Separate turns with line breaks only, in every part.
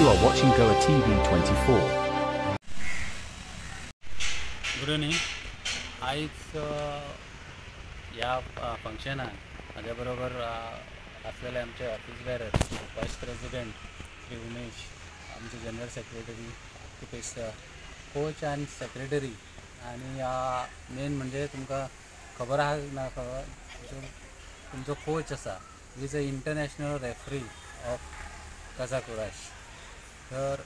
You are watching Goa TV 24.
Good evening. आयज ह्या फंक्शनाक म्हाज्या बरोबर आसलेले आमचे office bearer vice president Shri Umesh, आमचे जनरल सेक्रेटरी रुपेश, कोच आनी सेक्रेटरी, आनी मेन म्हणजे तुमकां खबर आहा ना तुमचो कोच आसा, is a international referee of kazakh kurash. तर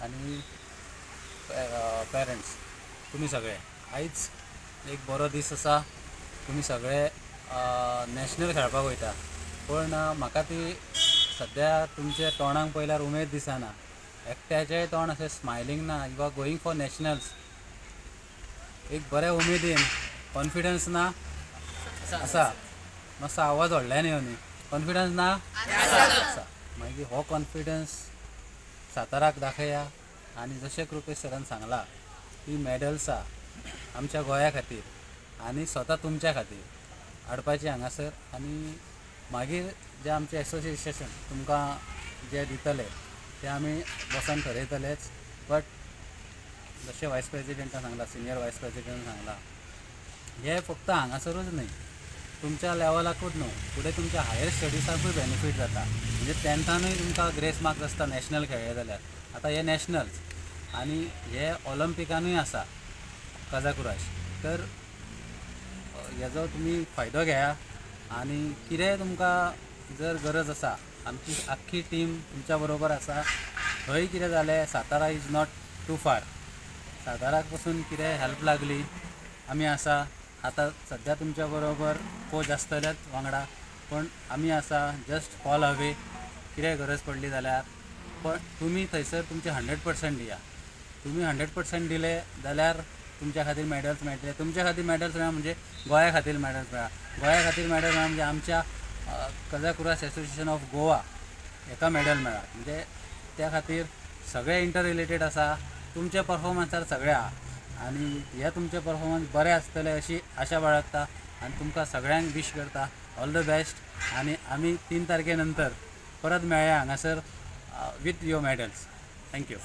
आनी पेरंट्स, तुम्ही सगळे आयज एक बरो दीस आसा. तुम्ही सगळे नॅशनल खेळपाक वयता, पण म्हाका ती सद्या तुमच्या तोंडाक पळयल्यार उमेद दिसना. एकट्याचेंय तोंड अशें स्मायलींग ना. You are going for nationals. एक बऱ्या उमेदीन, कॉन्फिडन्स ना आसा. मातसो आवाज व्हडल्यान येवनी. कॉन्फिडन्स ना आसा. मागीर हो कॉन्फिडन्स साताराक दाखया. आनी जशें कृपेश सरान सांगला की मॅडल्सां आमच्या गोंया खातीर आनी स्वता तुमच्या खातीर हाडपाची हांगासर. आनी मागीर जे आमचे एसोसिएशन तुमकां जे दितले ते आमी बसून ठरयतलेच. बट जशें वायस प्रेसिडेंटान सांगला, सिनियर वायस प्रेसिडेंटान सांगला, हे फक्त हांगासरूच न्हय, तुमच्या लेवलाकूच न्हू, फुडें तुमच्या हायर स्टडीजाकूय बेनिफीट जाता. म्हणजे 10थानूय तुमकां ग्रेस मार्क्स आसता नॅशनल खेळ्ळे जाल्यार. आतां हे नॅशनल्स आनी हे ऑलिंपिकानूय आसा काझाकुराश. तर हेजो तुमी फायदो घेया. आनी कितेंय तुमकां जर गरज आसा, आमची आख्खी टीम तुमच्या बरोबर आसा. थंय कितें जालें, सातारा इज नॉट टू फार. साताराक पसून कितें हेल्प लागली आमी आसा. आतां सद्या तुमच्या बरोबर कोच आसतलेच वांगडा, पण आमी आसा. जस्ट कॉल अवे कितेंय गरज पडली जाल्यार. पण तुमी थंयसर तुमचे 100% दिया. तुम्ही 100% दिले जाल्यार तुमच्या खातीर मॅडल्स मेळटले. तुमच्या खातीर मॅडल्स मेळा म्हणजे गोंया खातीर मॅडल्स मेळा. गोंया खातीर मॅडल मेळा म्हणजे आमच्या काझाकुराश एसोसिएशन ऑफ गोवा हेका मॅडल मेळा. म्हणजे त्या खातीर सगळे इंटर रिलेटेड आसा. तुमच्या परफॉर्मन्सार सगळे आहा. आनी हे तुमचे परफॉर्मन्स बरे आसतले अशी आशा बाळगता. आनी तुमकां सगळ्यांक विश करता ऑल द बेस्ट. आनी आमी 3 तारखे नंतर परत मेळया हांगासर विथ युअर मॅडल्स. थँक्यू.